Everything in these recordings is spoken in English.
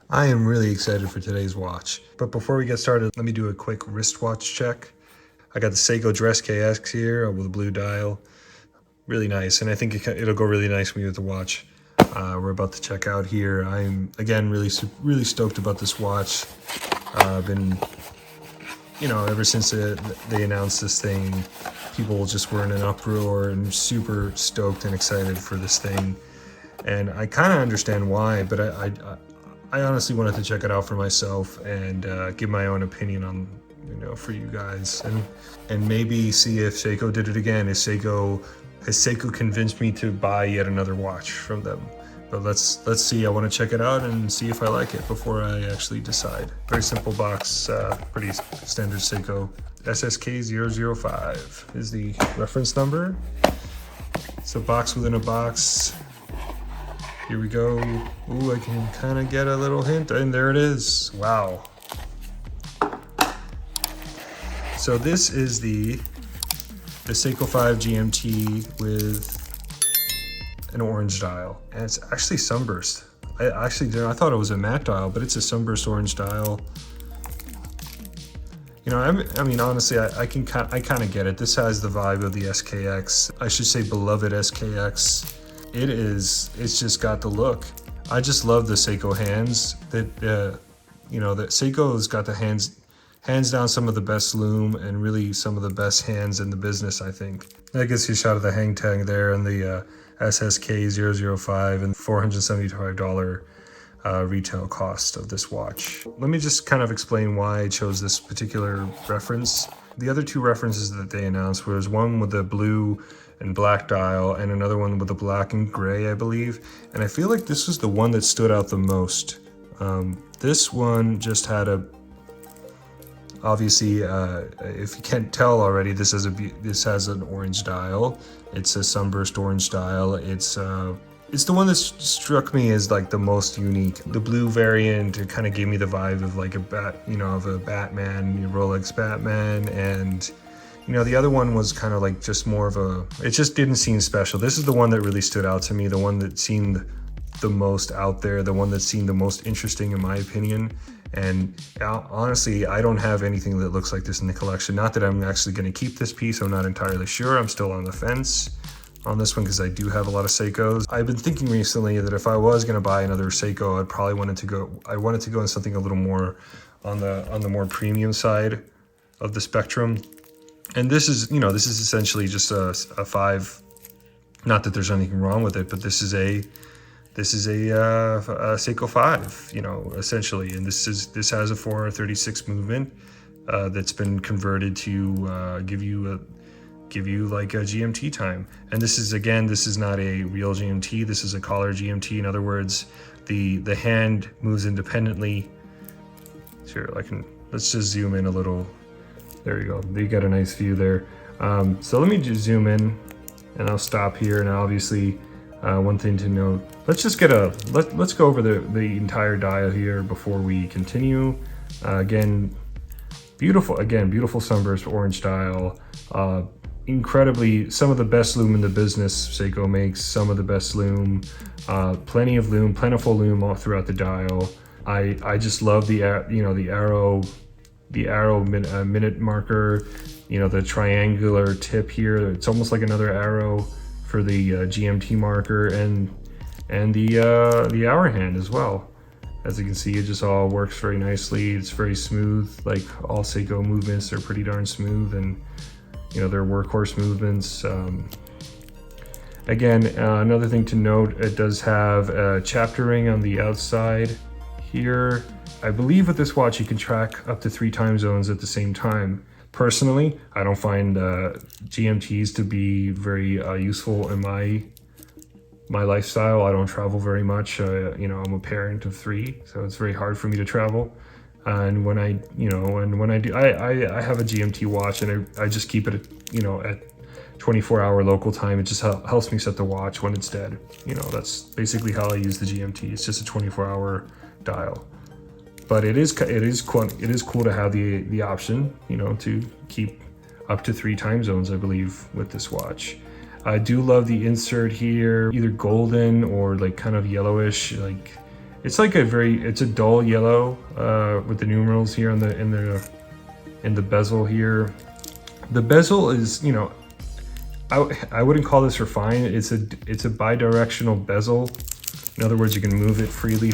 I am really excited for today's watch. But before we get started, let me do a quick wristwatch check. I got the Seiko Dress KX here with a blue dial. Really nice, and I think it'll go really nice with the watch. We're about to check out here. I'm, again, really stoked about this watch. I've been, ever since they announced this thing, people just were in an uproar and super stoked and excited for this thing. And I kind of understand why, but I honestly wanted to check it out for myself and give my own opinion on, for you guys, and maybe see if Seiko did it again. Has Seiko convinced me to buy yet another watch from them? But let's see. I want to check it out and see if I like it before I actually decide. Very simple box, pretty standard Seiko. SSK005 is the reference number. It's a box within a box. Here we go. Ooh, I can kind of get a little hint, and there it is. Wow. So this is the Seiko 5 GMT with an orange dial, and it's actually sunburst. I thought it was a matte dial, but it's a sunburst orange dial. I mean, honestly, I kind of get it. This has the vibe of the SKX. I should say beloved SKX. It's just got the look. I just love the Seiko hands. That that Seiko's got the hands down some of the best loom and really some of the best hands in the business, I think. That gives you a shot of the hang tag there and the SSK005 and $475 retail cost of this watch. Let me just kind of explain why I chose this particular reference. The other two references that they announced was one with the blue and black dial and another one with the black and gray, I believe. And I feel like this was the one that stood out the most. This one just had obviously, if you can't tell already, this has an orange dial. It's a sunburst orange dial. It's the one that struck me as like the most unique. The blue variant, it kind of gave me the vibe of like of a Batman, Rolex Batman, and the other one was kind of like just more of it just didn't seem special. This is the one that really stood out to me, the one that seemed the most out there, the one that seemed the most interesting in my opinion. And honestly, I don't have anything that looks like this in the collection. Not that I'm actually going to keep this piece, I'm not entirely sure. I'm still on the fence on this one because I do have a lot of Seikos. I've been thinking recently that if I was going to buy another Seiko, I wanted to go in something a little more on the more premium side of the spectrum. And this is essentially just a 5. Not that there's anything wrong with it, but this is a Seiko 5, essentially. And this has a 436 movement that's been converted to give you like a GMT time. And this is not a real GMT. This is a collar GMT. In other words, the hand moves independently. Sure, let's just zoom in a little. There you go. You got a nice view there. So let me just zoom in, and I'll stop here. And obviously, one thing to note. Let's just let's go over the entire dial here before we continue. Again, beautiful sunburst orange dial. Incredibly, some of the best loom in the business. Seiko makes some of the best loom. Plenty of loom, plentiful loom all throughout the dial. I just love the arrow minute marker, the triangular tip here. It's almost like another arrow for the GMT marker, and the hour hand as well. As you can see, it just all works very nicely. It's very smooth. Like all Seiko movements are pretty darn smooth, and they're workhorse movements. Again, another thing to note, it does have a chapter ring on the outside here. I believe with this watch you can track up to 3 time zones at the same time. Personally, I don't find GMTs to be very useful in my lifestyle. I don't travel very much. I'm a parent of 3, so it's very hard for me to travel. And when I do, I have a GMT watch, and I just keep it at 24-hour local time. It just helps me set the watch when it's dead. That's basically how I use the GMT. It's just a 24-hour dial. But it is cool to have the option, to keep up to 3 time zones, I believe, with this watch. I do love the insert here, either golden or like kind of yellowish. Like It's like it's a dull yellow with the numerals here in the bezel here. The bezel is, you know, I wouldn't call this refined. It's a bidirectional bezel. In other words, you can move it freely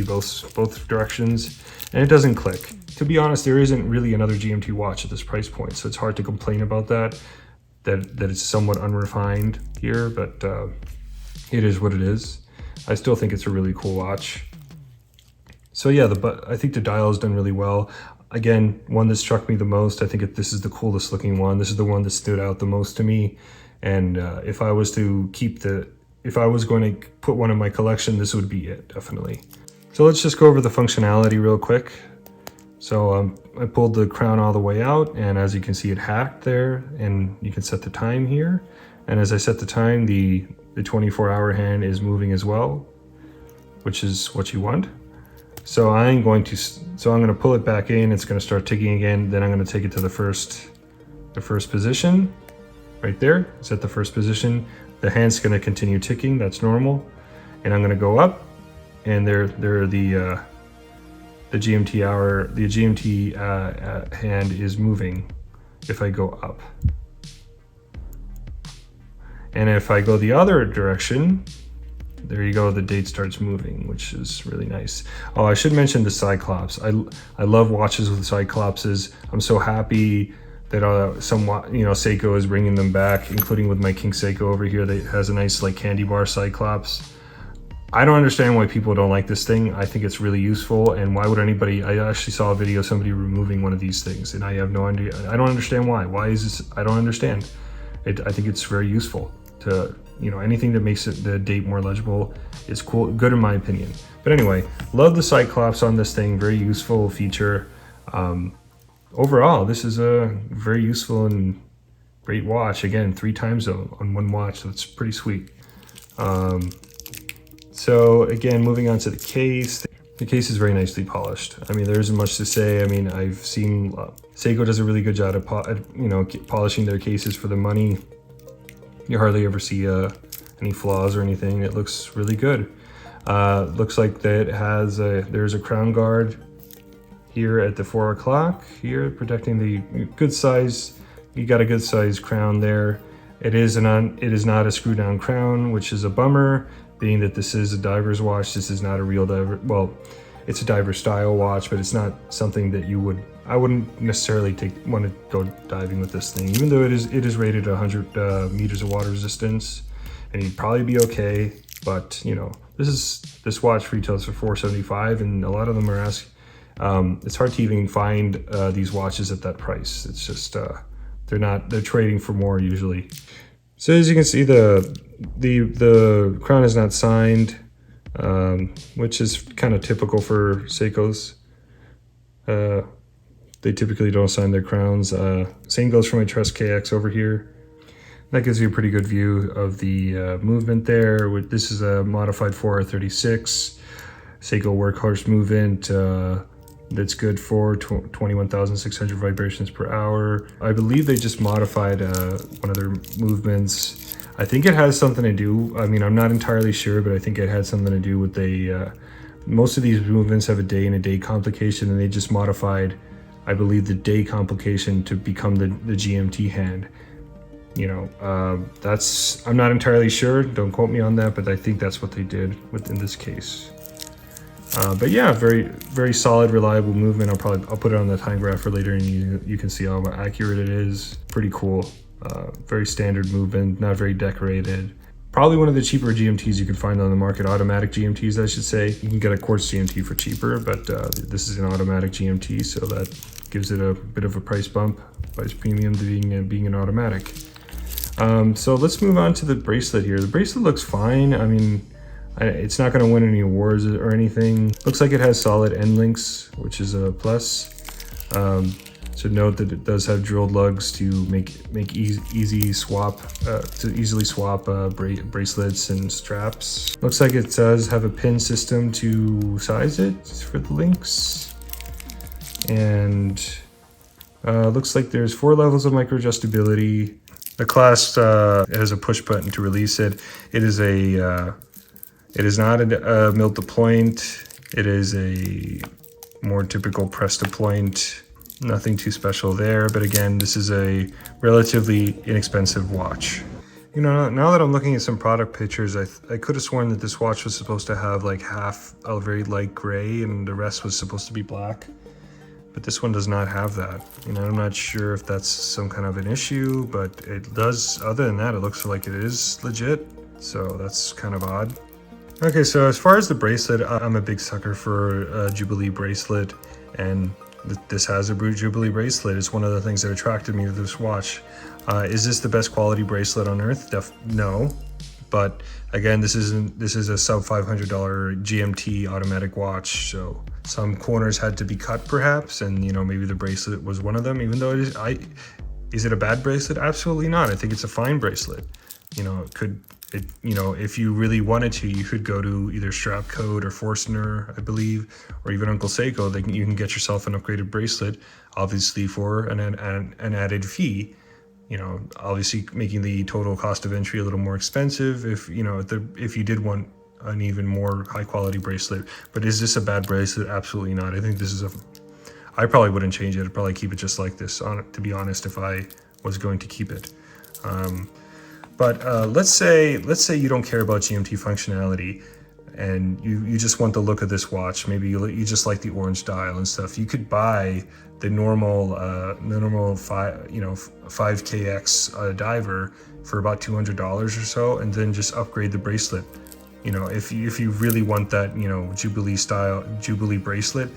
both directions, and it doesn't click. To be honest, there isn't really another GMT watch at this price point, so it's hard to complain about that it's somewhat unrefined here, but it is what it is. I still think it's a really cool watch. So yeah, I think the dial is done really well. Again, one that struck me the most, I think this is the coolest looking one. This is the one that stood out the most to me. And if I was going to put one in my collection, this would be it, definitely. So let's just go over the functionality real quick. So I pulled the crown all the way out, and as you can see, it hacked there, and you can set the time here. And as I set the time, the 24-hour hand is moving as well, which is what you want. So I'm going to pull it back in. It's going to start ticking again. Then I'm going to take it to the first position, right there. It's at the first position. The hand's going to continue ticking. That's normal. And I'm going to go up, and there the GMT hand is moving if I go up. And if I go the other direction, there you go, the date starts moving, which is really nice. Oh, I should mention the Cyclops. I love watches with Cyclopses. I'm so happy that Seiko is bringing them back, including with my King Seiko over here that has a nice like candy bar Cyclops. I don't understand why people don't like this thing. I think it's really useful, and why would anybody? I actually saw a video of somebody removing one of these things, and I have no idea. I don't understand why. Why is this? I don't understand. I think it's very useful to, you know, anything that makes the date more legible is cool, good in my opinion. But anyway, love the Cyclops on this thing. Very useful feature. Overall, this is a very useful and great watch. Again, 3 time zone on one watch. That's pretty sweet. So again, moving on to the case. The case is very nicely polished. I mean, there isn't much to say. I mean, I've seen Seiko does a really good job at polishing their cases for the money. You hardly ever see any flaws or anything. It looks really good. Looks like that it has there's a crown guard here at the 4 o'clock here, protecting the good size. You got a good size crown there. It is not a screw down crown, which is a bummer, being that this is a diver's watch. This is not a real diver. Well, it's a diver style watch, but it's not something that I wouldn't necessarily want to go diving with this thing, even though it is rated 100 meters of water resistance, and you'd probably be okay. But you know, this watch retails for $475, and a lot of them are asking. It's hard to even find these watches at that price. It's just they're trading for more usually. So as you can see, the crown is not signed, which is kind of typical for Seikos. They typically don't sign their crowns. Same goes for my Trust KX over here. That gives you a pretty good view of the movement there. This is a modified 4R36 Seiko workhorse movement. That's good for 21,600 vibrations per hour. I believe they just modified one of their movements. I think it has something to do, I mean, I'm not entirely sure, but I think it had something to do with most of these movements have a day and a day complication, and they just modified, I believe, the day complication to become the GMT hand. You know, I'm not entirely sure, don't quote me on that, but I think that's what they did in this case. But yeah, very, very solid, reliable movement. I'll put it on the timegrapher later, and you can see how accurate it is. Pretty cool. Very standard movement, not very decorated. Probably one of the cheaper GMTs you can find on the market, automatic GMTs, I should say. You can get a quartz GMT for cheaper, but this is an automatic GMT, so that gives it a bit of a price bump, price premium to being an automatic. So let's move on to the bracelet here. The bracelet looks fine. I mean, it's not going to win any awards or anything. Looks like it has solid end links, which is a plus. Should note that it does have drilled lugs to make easily swap bracelets and straps. Looks like it does have a pin system to size it for the links, and looks like there's 4 levels of micro adjustability. The clasp has a push button to release it. It It is not a mill to point. It is a more typical press to point. Nothing too special there, but again, this is a relatively inexpensive watch. You know, now that I'm looking at some product pictures, I could have sworn that this watch was supposed to have like half a very light gray and the rest was supposed to be black. But this one does not have that. You know, I'm not sure if that's some kind of an issue, but it does, other than that, it looks like it is legit. So that's kind of odd. Okay, so as far as the bracelet, I'm a big sucker for a Jubilee bracelet, and this has a Jubilee bracelet. It's one of the things that attracted me to this watch. Is this the best quality bracelet on earth? No, but again, this is a sub $500 GMT automatic watch, so some corners had to be cut perhaps, and you know, maybe the bracelet was one of them. Even though is it a bad bracelet? Absolutely not. I think it's a fine bracelet. You know, you know, if you really wanted to, you could go to either Strap Code or Forstner, I believe, or even Uncle Seiko. You can get yourself an upgraded bracelet, obviously for an added fee. You know, obviously making the total cost of entry a little more expensive if, you know, if you did want an even more high quality bracelet. But is this a bad bracelet? Absolutely not. I think this is I probably wouldn't change it. I'd probably keep it just like this, to be honest, if I was going to keep it. But let's say you don't care about GMT functionality and you just want the look of this watch. Maybe you just like the orange dial and stuff. You could buy the normal 5KX diver for about $200 or so, and then just upgrade the bracelet. You know, if you really want that, you know, Jubilee bracelet,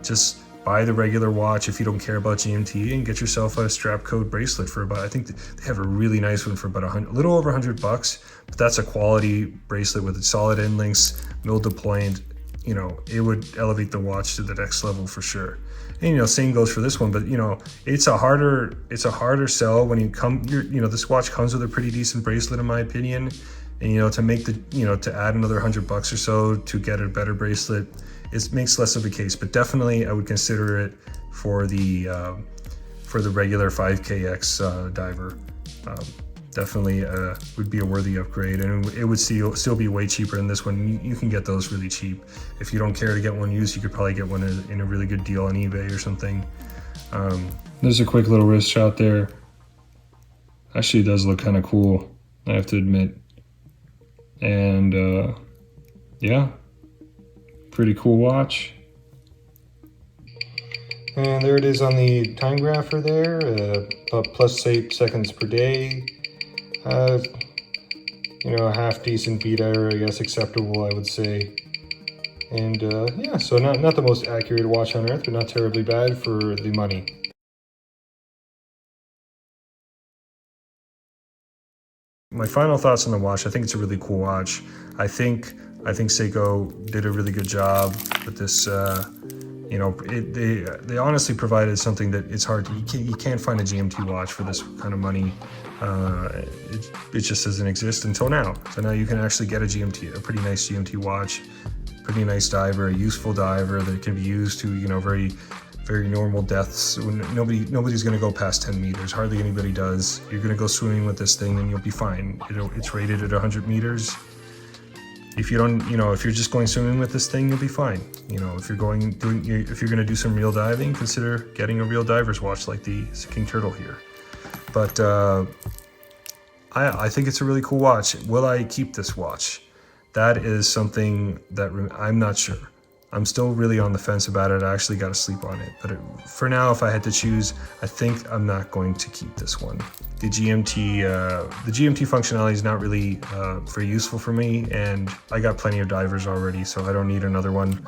just buy the regular watch if you don't care about GMT and get yourself a Strap Code bracelet for about, I think they have a really nice one for about a little over $100, but that's a quality bracelet with solid end links, mill to point. You know, it would elevate the watch to the next level for sure. And you know, same goes for this one, but you know, it's a harder sell when you this watch comes with a pretty decent bracelet in my opinion. And you know, to make to add another $100 or so to get a better bracelet, it makes less of a case. But definitely I would consider it for the regular 5KX diver. Definitely would be a worthy upgrade, and it would still be way cheaper than this one. You can get those really cheap. If you don't care to get one used, you could probably get one in a really good deal on eBay or something. There's a quick little wrist shot there. Actually, it does look kind of cool, I have to admit. And yeah, pretty cool watch. And there it is on the timegrapher there, about plus 8 seconds per day. You know, a half decent beat error, I guess, acceptable, I would say. And yeah, so not the most accurate watch on earth, but not terribly bad for the money. My final thoughts on the watch: I think it's a really cool watch. I think Seiko did a really good job with this. You know, they honestly provided something that it's hard to, you can't find a GMT watch for this kind of money. It just doesn't exist until now. So now you can actually get a pretty nice GMT watch, pretty nice diver, a useful diver that can be used to, you know, very normal depths. Nobody's going to go past 10 meters. Hardly anybody does. You're going to go swimming with this thing and you'll be fine. It's rated at 100 meters. If you don't, you know, if you're just going swimming with this thing, you'll be fine. You know, if you're going to do some real diving, consider getting a real diver's watch like the King Turtle here. But I think it's a really cool watch. Will I keep this watch? That is something that I'm not sure. I'm still really on the fence about it. I actually got to sleep on it. But for now, if I had to choose, I think I'm not going to keep this one. The GMT functionality is not really very useful for me, and I got plenty of divers already, so I don't need another one.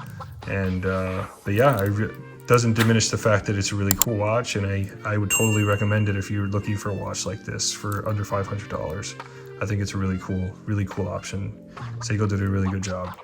And but yeah, it doesn't diminish the fact that it's a really cool watch, and I would totally recommend it if you're looking for a watch like this for under $500. I think it's a really cool option. Seiko did a really good job.